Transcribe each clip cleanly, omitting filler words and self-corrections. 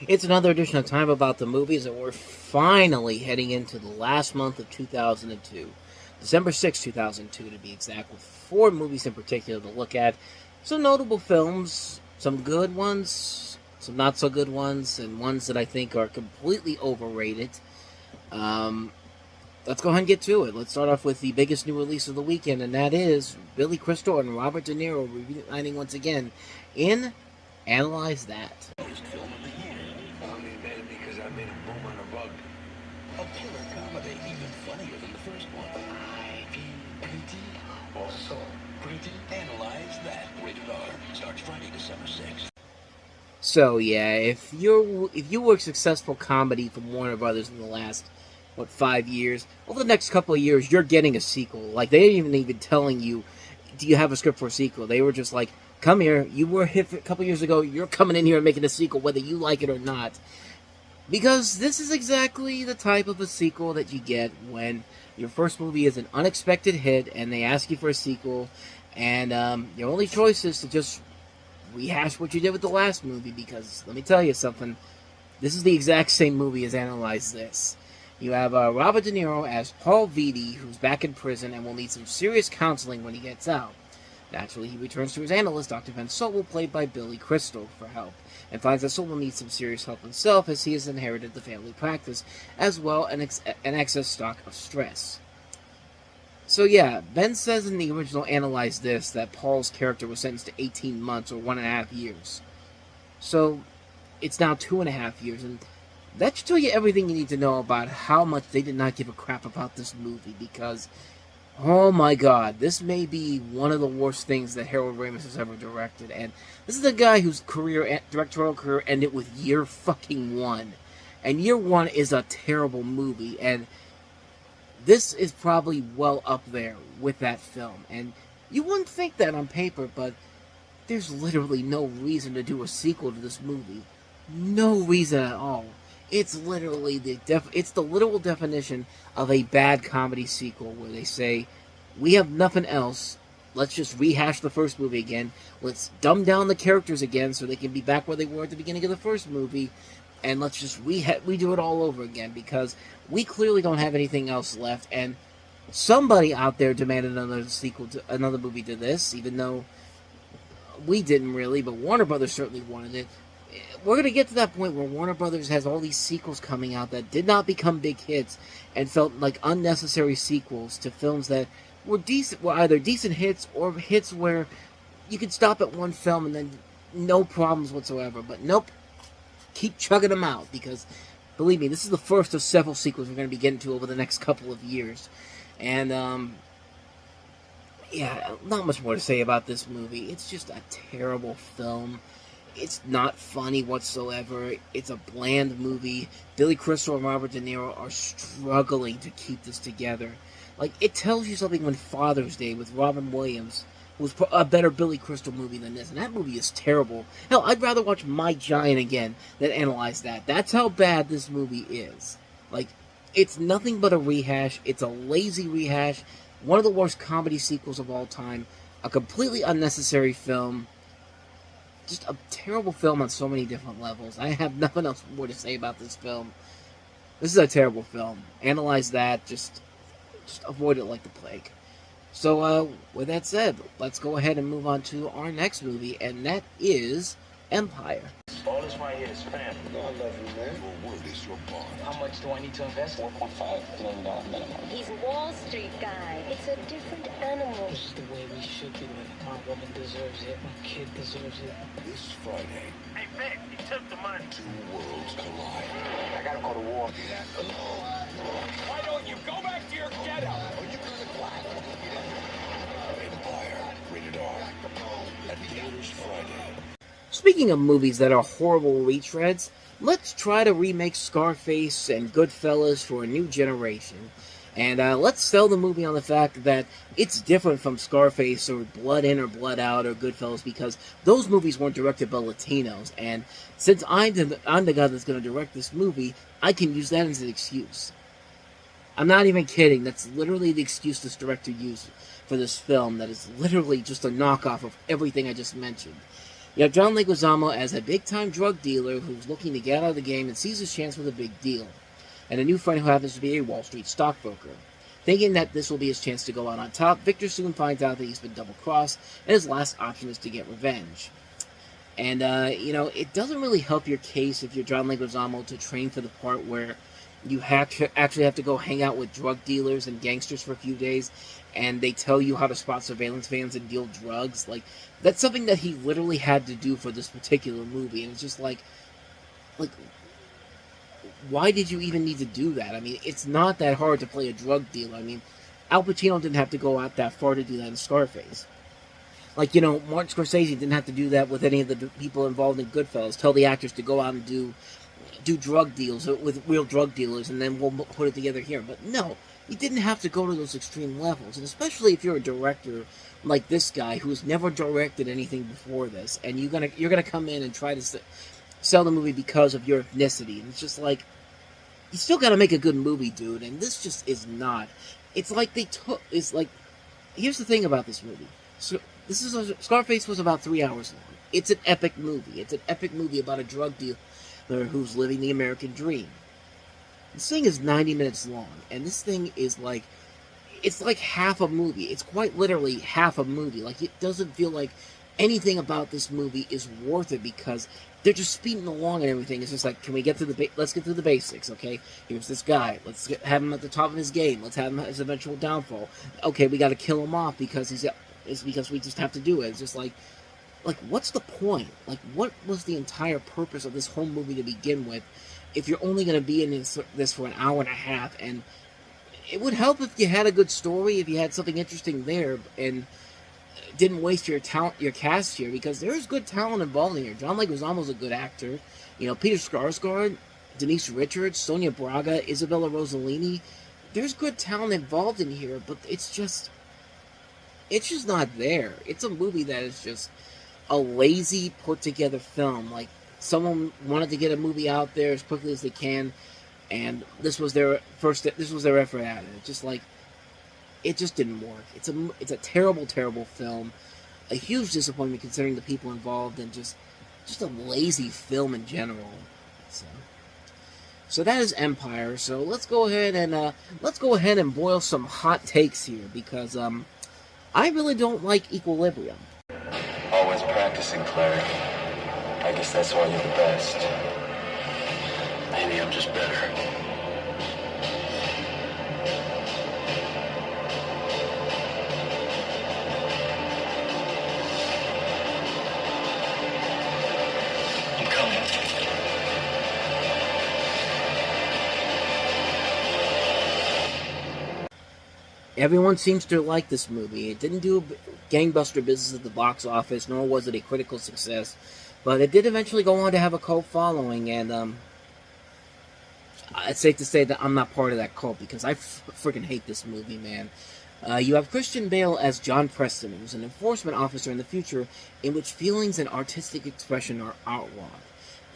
It's another edition of Time About the Movies, and we're finally heading into the last month of 2002. December 6, 2002 to be exact, with 4 movies in particular to look at. Some notable films, some good ones, some not so good ones, and ones that I think are completely overrated. Let's go ahead and get to it. Let's start off with the biggest new release of the weekend, and that is Billy Crystal and Robert De Niro reuniting once again in Analyze That. Film of the year. I mean, because I made a boom on a bug. A killer comedy, even funnier than the first one. Pretty. Also, pretty. Analyze That. Rated R. Starts Friday, December 6th. So yeah, if you were a successful comedy from Warner Brothers in the last 5 years, over the next couple of years, you're getting a sequel. Like, they didn't even telling you, do you have a script for a sequel? They were just like, come here, you were hit a couple years ago, you're coming in here and making a sequel, whether you like it or not. Because this is exactly the type of a sequel that you get when your first movie is an unexpected hit, and they ask you for a sequel, and your only choice is to just rehash what you did with the last movie, because, let me tell you something, this is the exact same movie as Analyze This. You have Robert De Niro as Paul Vitti, who's back in prison and will need some serious counseling when he gets out. Naturally, he returns to his analyst, Dr. Van Sobel, played by Billy Crystal, for help, and finds that Sobel needs some serious help himself as he has inherited the family practice, as well as an excess stock of stress. So yeah, Ben says in the original Analyze This that Paul's character was sentenced to 18 months or 1.5 years. So it's now 2.5 years, and that should tell you everything you need to know about how much they did not give a crap about this movie, because, oh my god, this may be one of the worst things that Harold Ramis has ever directed, and this is a guy whose directorial career ended with Year fucking One, and Year One is a terrible movie, and this is probably well up there with that film, and you wouldn't think that on paper, but there's literally no reason to do a sequel to this movie. No reason at all. It's literally it's the literal definition of a bad comedy sequel, where they say, we have nothing else, let's just rehash the first movie again, let's dumb down the characters again so they can be back where they were at the beginning of the first movie, and let's just redo it all over again, because we clearly don't have anything else left, and somebody out there demanded another movie to this, even though we didn't really, but Warner Brothers certainly wanted it. We're going to get to that point where Warner Brothers has all these sequels coming out that did not become big hits and felt like unnecessary sequels to films that were either decent hits or hits where you could stop at one film and then no problems whatsoever. But nope, keep chugging them out, because, believe me, this is the first of several sequels we're going to be getting to over the next couple of years. And, yeah, not much more to say about this movie. It's just a terrible film. It's not funny whatsoever. It's a bland movie. Billy Crystal and Robert De Niro are struggling to keep this together. Like, it tells you something when Father's Day with Robin Williams was a better Billy Crystal movie than this, and that movie is terrible. Hell, I'd rather watch My Giant again than Analyze That. That's how bad this movie is. Like, it's nothing but a rehash. It's a lazy rehash. One of the worst comedy sequels of all time. A completely unnecessary film. Just a terrible film on so many different levels. I have nothing else more to say about this film. This is a terrible film. Analyze That. Just avoid it like the plague. So, with that said, let's go ahead and move on to our next movie, and that is Empire. All this right here is family. You know I love you, man. Your word is your bond. How much do I need to invest? $4.5 million minimum. He's a Wall Street guy. It's a different animal. This is the way we should be living. My woman deserves it. My kid deserves it. This Friday, Hey, Vic, he took the money. 2 worlds collide. I gotta go to war. Why don't you go back to your getup? Are you gonna fly? Empire, rated R. At theaters Friday. Speaking of movies that are horrible retreads, let's try to remake Scarface and Goodfellas for a new generation. And let's sell the movie on the fact that it's different from Scarface or Blood In or Blood Out or Goodfellas, because those movies weren't directed by Latinos. And since I'm the guy that's going to direct this movie, I can use that as an excuse. I'm not even kidding. That's literally the excuse this director used for this film. That is literally just a knockoff of everything I just mentioned. You have John Leguizamo as a big-time drug dealer who's looking to get out of the game and sees his chance with a big deal, and a new friend who happens to be a Wall Street stockbroker. Thinking that this will be his chance to go out on top, Victor soon finds out that he's been double-crossed, and his last option is to get revenge. And, it doesn't really help your case if you're John Leguizamo to train for the part where you actually have to go hang out with drug dealers and gangsters for a few days, and they tell you how to spot surveillance vans and deal drugs. Like, that's something that he literally had to do for this particular movie, and it's just like, why did you even need to do that? I mean, it's not that hard to play a drug dealer. I mean, Al Pacino didn't have to go out that far to do that in Scarface. Like, Martin Scorsese didn't have to do that with any of the people involved in Goodfellas. Tell the actors to go out and do drug deals with real drug dealers, and then we'll put it together here. But no, you didn't have to go to those extreme levels. And especially if you're a director like this guy who's never directed anything before this, and you're gonna come in and try to sell the movie because of your ethnicity. And it's just like, you still gotta make a good movie, dude. And this just is not. It's like here's the thing about this movie. So Scarface was about 3 hours long. It's an epic movie. It's an epic movie about a drug dealer who's living the American dream. This thing is 90 minutes long, and this thing is it's like half a movie. It's quite literally half a movie. Like, it doesn't feel like anything about this movie is worth it because they're just speeding along and everything. It's just like, can we get to let's get to the basics, okay? Here's this guy. Let's have him at the top of his game. Let's have him at his eventual downfall. Okay, we got to kill him off because because we just have to do it. It's just like, what's the point? Like, what was the entire purpose of this whole movie to begin with if you're only going to be in this for an hour and a half? And it would help if you had a good story, if you had something interesting there, and didn't waste your cast here, because there's good talent involved in here. John Leguizamo's a good actor. Peter Skarsgård, Denise Richards, Sonia Braga, Isabella Rossellini. There's good talent involved in here, but it's just not there. It's a movie that is just a lazy, put-together film. Like, someone wanted to get a movie out there as quickly as they can, and this was their effort at it. Just like, it just didn't work. It's a terrible, terrible film. A huge disappointment considering the people involved, and just a lazy film in general. So that is Empire. So let's go ahead and boil some hot takes here, because I really don't like Equilibrium. Always practicing, Claire. I guess that's why you're the best. Maybe I'm just better. I'm coming. Everyone seems to like this movie. It didn't do gangbuster business at the box office, nor was it a critical success, but it did eventually go on to have a cult following, and it's safe to say that I'm not part of that cult, because I freaking hate this movie, man. You have Christian Bale as John Preston, who's an enforcement officer in the future in which feelings and artistic expression are outlawed,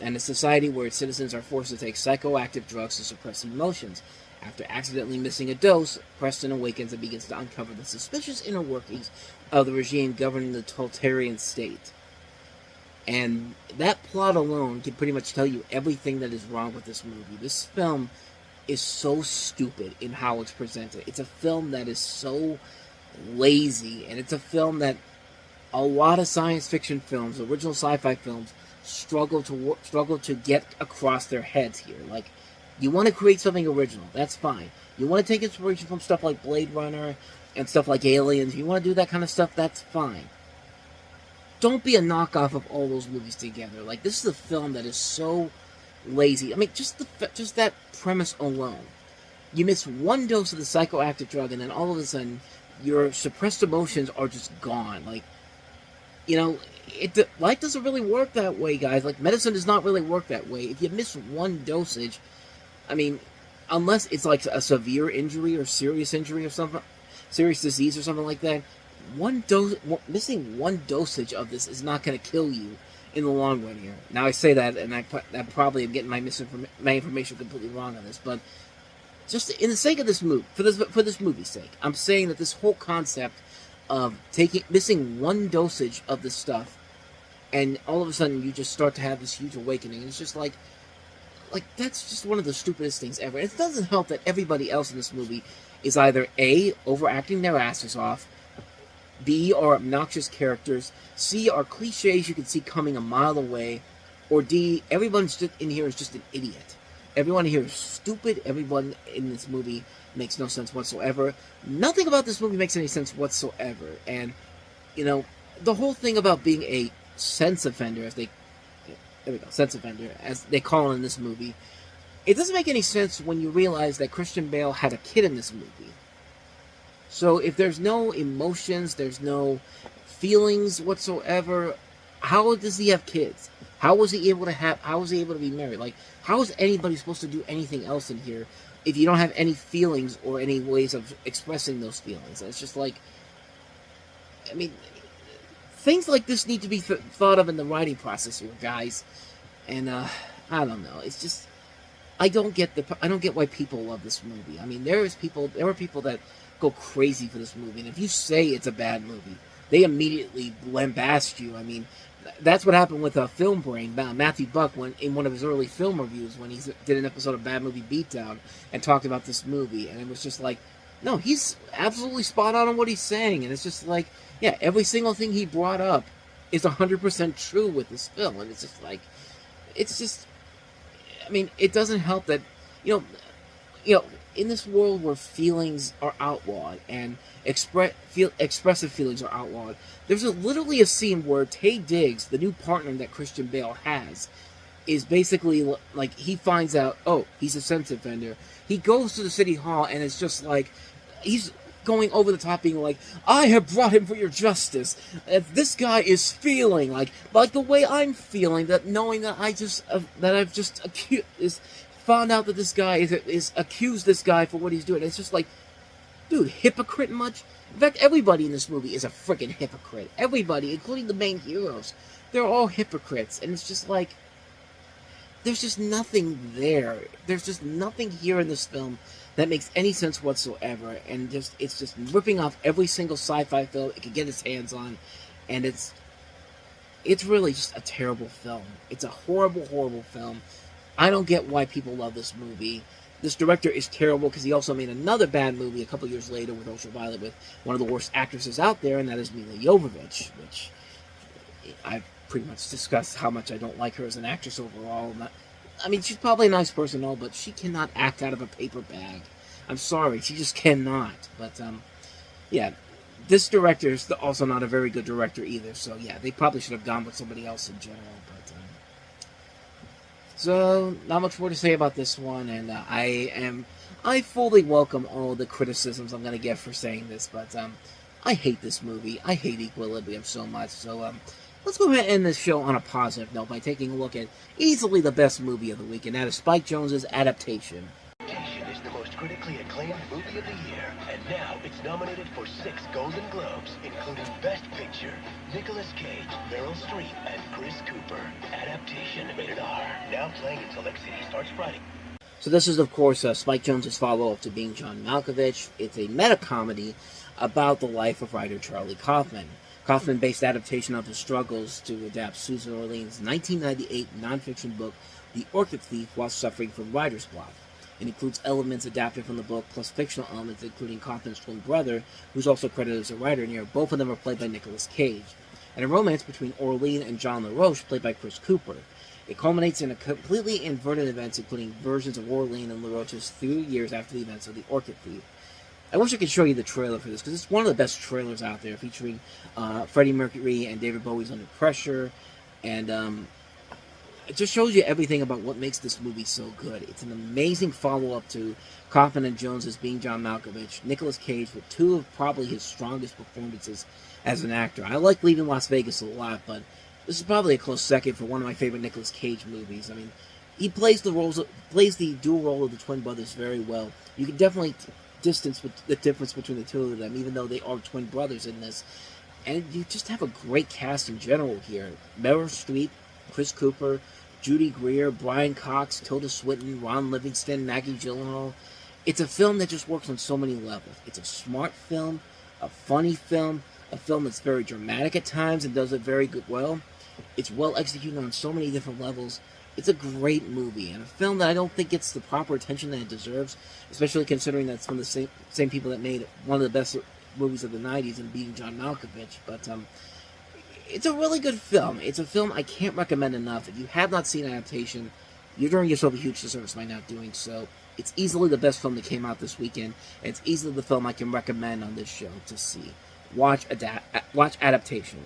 and a society where its citizens are forced to take psychoactive drugs to suppress emotions. After accidentally missing a dose, Preston awakens and begins to uncover the suspicious inner workings of the regime governing the totalitarian state. And that plot alone can pretty much tell you everything that is wrong with this movie. This film is so stupid in how it's presented. It's a film that is so lazy, and it's a film that a lot of science fiction films, original sci-fi films, struggle to get across their heads here. Like, you want to create something original, that's fine. You want to take inspiration from stuff like Blade Runner and stuff like Aliens, you want to do that kind of stuff, that's fine. Don't be a knockoff of all those movies together. Like, this is a film that is so lazy. I mean, just that premise alone. You miss one dose of the psychoactive drug, and then all of a sudden, your suppressed emotions are just gone. Like, life doesn't really work that way, guys. Like, medicine does not really work that way. If you miss one dosage, I mean, unless it's like a severe injury or serious injury or something, serious disease or something like that, missing one dosage of this is not going to kill you in the long run here. Now, I say that, and I probably am getting my information completely wrong on this, but just in the sake of this movie, for this movie's sake, I'm saying that this whole concept of missing one dosage of this stuff and all of a sudden you just start to have this huge awakening. And it's just like that's just one of the stupidest things ever. It doesn't help that everybody else in this movie is either A, overacting their asses off, B, are obnoxious characters, C, are cliches you can see coming a mile away, or D, everyone's just in here is just an idiot. Everyone here is stupid. Everyone in this movie makes no sense whatsoever. Nothing about this movie makes any sense whatsoever. And, you know, the whole thing about being a sense offender, sense offender, as they call it in this movie, it doesn't make any sense when you realize that Christian Bale had a kid in this movie. So if there's no emotions, there's no feelings whatsoever, how does he have kids? How was he able to be married? Like, how is anybody supposed to do anything else in here if you don't have any feelings or any ways of expressing those feelings? And it's just like, I mean, things like this need to be thought of in the writing process here, guys. And I don't know. It's just, I don't get why people love this movie. I mean, there are people that go crazy for this movie, and if you say it's a bad movie, they immediately lambast you. I mean, that's what happened with Film Brain, Matthew Buck, when in one of his early film reviews, when he did an episode of Bad Movie Beatdown and talked about this movie, and it was just like, no, he's absolutely spot on what he's saying, and it's just like, yeah, every single thing he brought up is 100% true with this film, and it's just like, I mean, it doesn't help that, you know, in this world where feelings are outlawed and expressive feelings are outlawed, there's literally a scene where Taye Diggs, the new partner that Christian Bale has, is basically like, he finds out, oh, he's a sex offender. He goes to the city hall, and it's just like, he's going over the top, being like, I have brought him for your justice. This guy is feeling like the way I'm feeling, that knowing that I've just found out that this guy is accused this guy for what he's doing. It's just like, dude, hypocrite much? In fact, everybody in this movie is a freaking hypocrite. Everybody, including the main heroes. They're all hypocrites. And it's just like, there's just nothing there. There's just nothing here in this film that makes any sense whatsoever. And it's just ripping off every single sci-fi film it can get its hands on. And it's really just a terrible film. It's a horrible, horrible film. I don't get why people love this movie. This director is terrible because he also made another bad movie a couple years later with Ultraviolet with one of the worst actresses out there, and that is Mila Jovovich, which I've pretty much discussed how much I don't like her as an actress overall. I mean, she's probably a nice person, all, but she cannot act out of a paper bag. I'm sorry, she just cannot. But, yeah, this director is also not a very good director either, so yeah, they probably should have gone with somebody else in general, but, so, not much more to say about this one, and I fully welcome all the criticisms I'm going to get for saying this, but I hate this movie. I hate Equilibrium so much, so let's go ahead and end this show on a positive note by taking a look at easily the best movie of the week, and that is Spike Jonze's Adaptation. Adaptation is the most critically acclaimed movie of the year, and now it's nominated for 6 Golden Globes, including Best Picture, Nicolas Cage, Meryl Streep, and Chris Cooper. Adaptation, rated R. Now playing until next city starts Friday. So this is, of course, Spike Jonze's follow-up to Being John Malkovich. It's a meta-comedy about the life of writer Charlie Kaufman. Kaufman based adaptation of his struggles to adapt Susan Orlean's 1998 nonfiction book, The Orchid Thief, while suffering from writer's block. It includes elements adapted from the book, plus fictional elements, including Kaufman's twin brother, who's also credited as a writer in here. Both of them are played by Nicolas Cage. And a romance between Orlean and John LaRoche, played by Chris Cooper. It culminates in a completely inverted events, including versions of Orlean and LaRoche's 3 years after the events of The Orchid Thief. I wish I could show you the trailer for this, because it's one of the best trailers out there, featuring Freddie Mercury and David Bowie's Under Pressure, and it just shows you everything about what makes this movie so good. It's an amazing follow-up to Kaufman and Jones's Being John Malkovich. Nicolas Cage with 2 of probably his strongest performances as an actor. I like Leaving Las Vegas a lot, but this is probably a close second for one of my favorite Nicolas Cage movies. I mean, he plays the dual role of the twin brothers very well. You can definitely distance the difference between the two of them, even though they are twin brothers in this. And you just have a great cast in general here. Meryl Streep, Chris Cooper, Judy Greer, Brian Cox, Tilda Swinton, Ron Livingston, Maggie Gyllenhaal. It's a film that just works on so many levels. It's a smart film, a funny film, a film that's very dramatic at times and does it very well. It's well executed on so many different levels. It's a great movie, and a film that I don't think gets the proper attention that it deserves, especially considering that it's from the same people that made one of the best movies of the 90s and beating John Malkovich. But it's a really good film. It's a film I can't recommend enough. If you have not seen Adaptation, you're doing yourself a huge disservice by not doing so. It's easily the best film that came out this weekend, and it's easily the film I can recommend on this show to see. Watch Adaptation.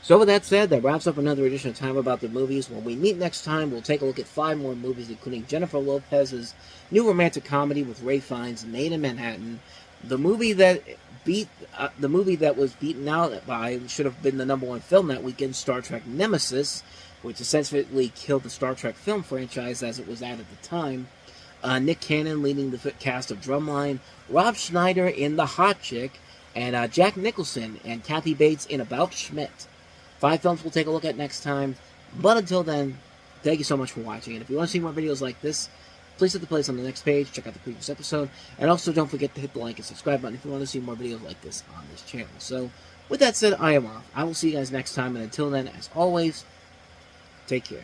So with that said, that wraps up another edition of Time About the Movies. When we meet next time, we'll take a look at 5 more movies, including Jennifer Lopez's new romantic comedy with Ralph Fiennes, Made in Manhattan, the movie that was beaten out by, should have been the #1 film that weekend, Star Trek Nemesis, which essentially killed the Star Trek film franchise as it was at the time. Nick Cannon leading the cast of Drumline, Rob Schneider in The Hot Chick, and Jack Nicholson and Kathy Bates in About Schmidt. 5 films we'll take a look at next time. But until then, thank you so much for watching. And if you want to see more videos like this, please hit the place on the next page, check out the previous episode, and also don't forget to hit the like and subscribe button if you want to see more videos like this on this channel. So, with that said, I am off. I will see you guys next time, and until then, as always, take care.